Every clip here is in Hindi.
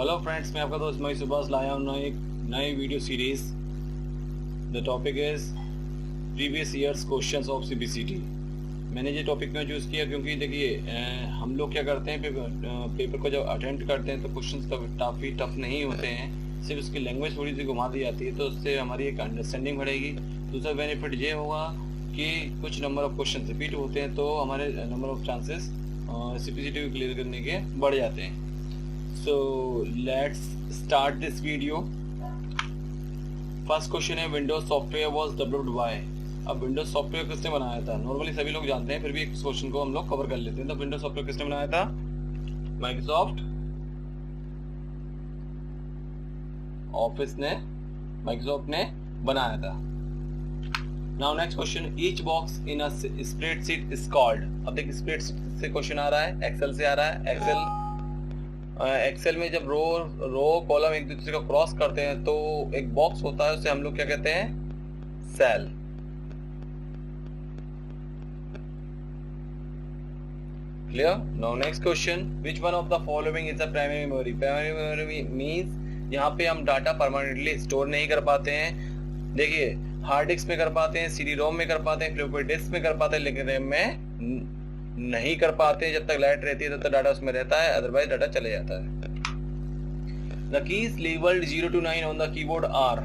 हेलो फ्रेंड्स, मैं आपका दोस्त मई सुभाष लाया हूँ नए video series. The topic is previous years questions of CBCT. मैंने ये टॉपिक में चूज़ किया क्योंकि देखिए हम लोग क्या करते हैं, पेपर को जब अटेम्प्ट करते हैं तो क्वेश्चंस काफ़ी टफ नहीं होते हैं, सिर्फ उसकी लैंग्वेज थोड़ी सी घुमा दी जाती है, तो उससे हमारी एक अंडरस्टैंडिंग बढ़ेगी। दूसरा बेनिफिट ये होगा कि कुछ नंबर ऑफ क्वेश्चन रिपीट होते हैं तो हमारे नंबर ऑफ चांसेस सीबीसीटी को क्लियर करने के बढ़ जाते हैं। So let's start this video. First question है, Windows software was developed by. अब विंडोज सॉफ्टवेयर किसने बनाया था? नॉर्मली सभी लोग जानते हैं, फिर भी इस क्वेश्चन को हम लोग कवर कर लेते हैं। तो विंडोज सॉफ्टवेयर किसने बनाया था? माइक्रोसॉफ्ट ऑफिस ने, माइक्रोसॉफ्ट ने बनाया था। Now next question, each box in a spreadsheet is called. अब देखिए स्प्रेडशीट से क्वेश्चन आ रहा है, एक्सेल से आ रहा है। एक्सेल में जब रो कॉलम एक दूसरे को क्रॉस करते हैं तो एक बॉक्स होता है, उसे हम लोग क्या कहते हैं? Cell. Clear? Now next question, which one of the following is a primary memory. Primary memory means यहाँ पे हम डाटा परमानेंटली स्टोर नहीं कर पाते हैं। देखिए हार्ड डिस्क में कर पाते हैं, सीडी रोम में कर पाते हैं, फ्लॉपी डिस्क में कर पाते हैं, लेकिन रैम में नहीं कर पाते। जब तक लाइट रहती है तब तक डाटा उसमें रहता है, अदरवाइज डाटा चले जाता है। The keys labeled 0 to 9 on the keyboard are।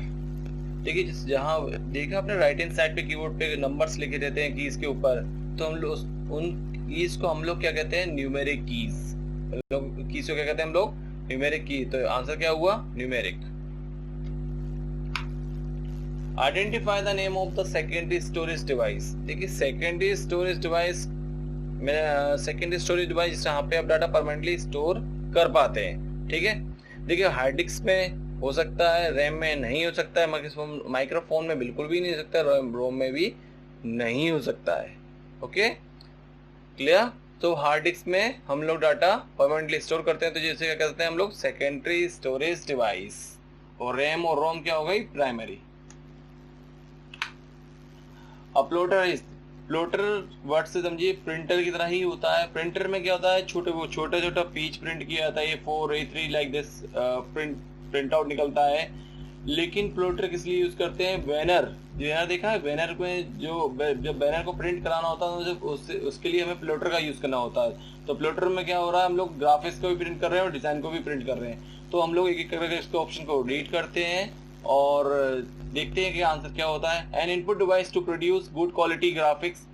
देखिए जहाँ देखा आपने राइट हैंड साइड पे कीबोर्ड पे नंबर्स लिखे रहते हैं कीज के ऊपर, तो हम लोग उन कीज को हम लोग क्या कहते हैं? Numeric keys. कीज को क्या कहते हैं हम लोग? न्यूमेरिक की। तो आंसर क्या हुआ? Numeric. Identify the name of the secondary storage device. देखिए secondary storage device secondary storage device जहाँ पे आप डाटा परमानेंटली स्टोर कर पाते हैं। ठीक है, देखिए हार्ड डिस्क में हो सकता है, रैम में नहीं हो सकता है, माइक्रोफोन में बिल्कुल भी नहीं हो सकता, रोम में भी नहीं हो सकता है। Okay clear? तो हार्ड डिस्क में हम लोग डाटा परमानेंटली स्टोर करते हैं, तो जैसे क्या कहते हैं हम लोग? Secondary storage device. और रैम और रोम क्या हो गई? प्राइमरी। अपलोडर प्लोटर वर्ड से समझिए प्रिंटर की तरह ही होता है। प्रिंटर में क्या होता है? छोटा पेज प्रिंट किया जाता है, A4 A3 like this print out निकलता है। लेकिन प्लोटर किस लिए यूज करते हैं? बैनर। बैनर देखा है? बैनर में जब बैनर को प्रिंट कराना होता है तो उसके लिए हमें प्लोटर का यूज करना होता है। तो प्लोटर में क्या हो रहा है? हम लोग ग्राफिक्स को भी प्रिंट कर रहे हैं और डिजाइन को भी प्रिंट कर रहे हैं। तो हम लोग एक एक करके इसके ऑप्शन को रीड करते हैं और देखते हैं कि आंसर क्या होता है। An input device to produce good quality graphics.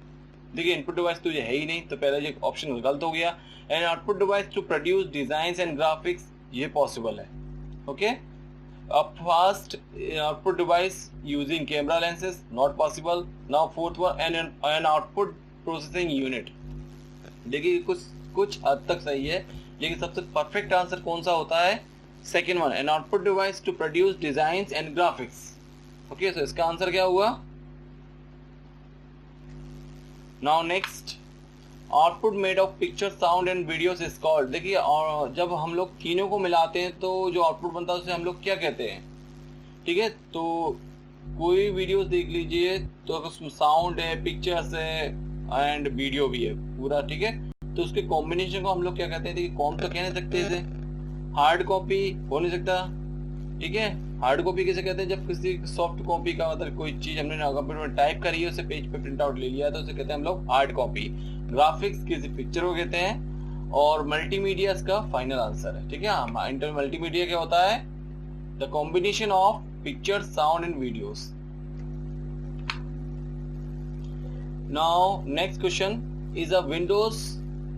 देखिए इनपुट डिवाइस तो ये है ही नहीं, तो पहले ये ऑप्शन गलत हो गया। An output device to produce design and graphics, ये पॉसिबल है। Okay, a fast output device using camera lenses, not possible. Now fourth one, an output processing unit. देखिए कुछ हद तक सही है, लेकिन सबसे परफेक्ट आंसर कौन सा होता है? Second one, an output device to produce design and graphics. Okay, so इसका आंसर क्या हुआ? Now next, output made of picture sound and videos is called. देखिए जब हम लोग तीनों को मिलाते हैं तो जो आउटपुट बनता है उसे हम लोग क्या कहते हैं? ठीक है, तो कोई वीडियोस देख लीजिए तो उसमें साउंड है, पिक्चर्स है एंड वीडियो भी है पूरा। ठीक है, तो उसके कॉम्बिनेशन को हम लोग क्या कहते हैं? देखिए कॉम तो कह नहीं सकते इसे, हार्ड कॉपी हो नहीं सकता। ठीक है, हार्ड कॉपी किसे कहते हैं? जब किसी सॉफ्ट कॉपी का मतलब कोई चीज हमने कंप्यूटर में टाइप करी है, उसे पेज पे प्रिंट आउट ले लिया, तो उसे कहते हैं हम लोग हार्ड कॉपी। ग्राफिक्स किसी पिक्चर को कहते हैं और मल्टीमीडिया इसका फाइनल आंसर है। ठीक है, इंटर मल्टीमीडिया क्या होता है? The combination of picture sound and videos. Now next question is a Windows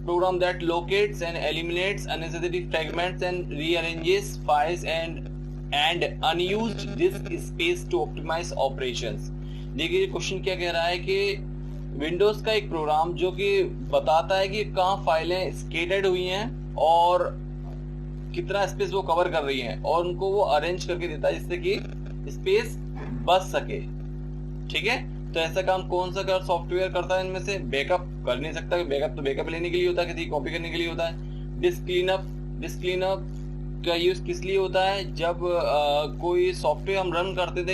program that locates and eliminates unnecessary fragments and rearranges files and unused disk space to optimize operations। देखिए क्वेश्चन क्या कह रहा है कि विंडोज का एक प्रोग्राम जो कि बताता है कि कहाँ फाइलें स्केटर्ड हुई हैं और कितना स्पेस वो कवर कर रही हैं, और उनको वो अरेंज करके देता है जिससे कि स्पेस बच सके। ठीक है, तो ऐसा काम कौन सा सॉफ्टवेयर करता है? इनमें से बैकअप कर नहीं सकता, बैकअप तो बैकअप लेने के लिए होता है, किसी कॉपी करने के लिए होता है। डिस्क क्लीनअप का यूज किस लिए होता है? जब कोई सॉफ्टवेयर हम रन करते थे,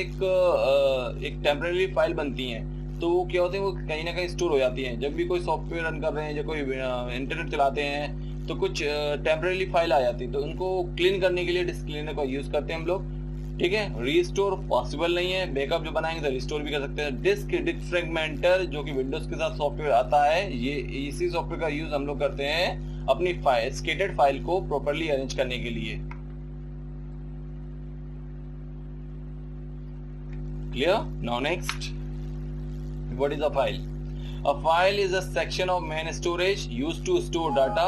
एक टेम्परेरी फाइल बनती हैं, तो वो क्या होते हैं? वो कहीं ना कहीं स्टोर हो जाती हैं। जब भी कोई सॉफ्टवेयर रन कर रहे हैं या कोई इंटरनेट चलाते हैं तो कुछ टेम्परेरी फाइल आ जाती है, तो उनको क्लीन करने के लिए डिस्क क्लीनर का यूज करते हैं हम लोग। ठीक है, रीस्टोर पॉसिबल नहीं है, बैकअप जो बनाएंगे तो रिस्टोर भी कर सकते हैं। डिस्क डिफ्रेगमेंटर जो कि विंडोज के साथ सॉफ्टवेयर आता है, ये इसी सॉफ्टवेयर का यूज हम लोग करते हैं अपनी स्केटेड फाइल को प्रॉपर्ली अरेंज करने के लिए। Clear? Now next, what is a file? A file is a section of main storage used to store data.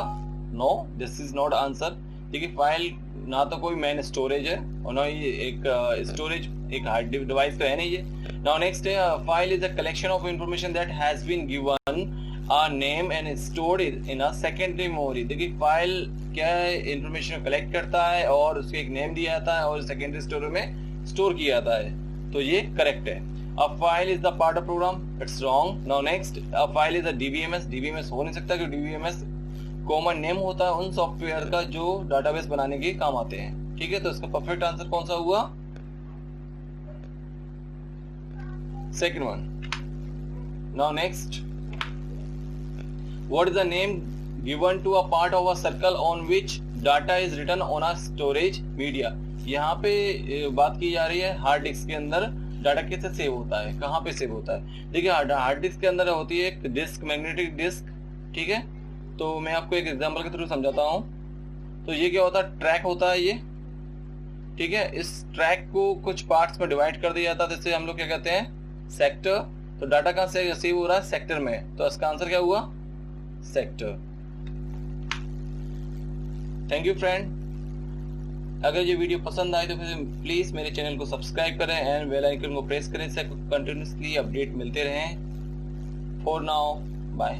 No, this is not answer. देखिए, फाइल ना तो कोई मेन स्टोरेज है और ना ही एक स्टोरेज, एक हार्ड डिवाइस तो है नहीं ये। नाउ नेक्स्ट है, file is a collection of information that has been given a name and stored in a secondary memory. देखिए, फाइल क्या है, इंफॉर्मेशन कलेक्ट करता है और उसको एक नेम दिया जाता है और सेकेंडरी स्टोरेज में स्टोर किया जाता है, तो ये करेक्ट है। A file is the part of program. It's wrong. Now next, a file is a DBMS. DBMS हो नहीं सकता क्योंकि DBMS कॉमन नेम होता है उन सॉफ्टवेयर का जो डाटाबेस बनाने के काम आते हैं। ठीक है, तो इसका परफेक्ट आंसर कौन सा हुआ? Second one. Now next, what is the name given to a part of a circle on which data is written on a storage media? यहाँ पे बात की जा रही है हार्ड डिस्क के अंदर डाटा कैसे सेव होता है, कहाँ पे सेव होता है। देखिए, हार्ड डिस्क के अंदर होती है एक डिस्क, मैग्नेटिक डिस्क। ठीक है, तो मैं आपको एक एग्जांपल के थ्रू समझाता हूँ। तो ये क्या होता है, ट्रैक होता है ये। ठीक है, इस ट्रैक को कुछ पार्ट्स में डिवाइड कर दिया जाता है, जिससे हम लोग क्या कहते हैं, सेक्टर। तो डाटा कहाँ से सेव हो रहा है, सेक्टर में, तो इसका आंसर क्या हुआ, सेक्टर। Thank you friend. अगर ये वीडियो पसंद आए तो फिर प्लीज मेरे चैनल को सब्सक्राइब करें एंड बेल आइकन को प्रेस करें, इससे कंटिन्यूसली अपडेट मिलते रहें। For now bye.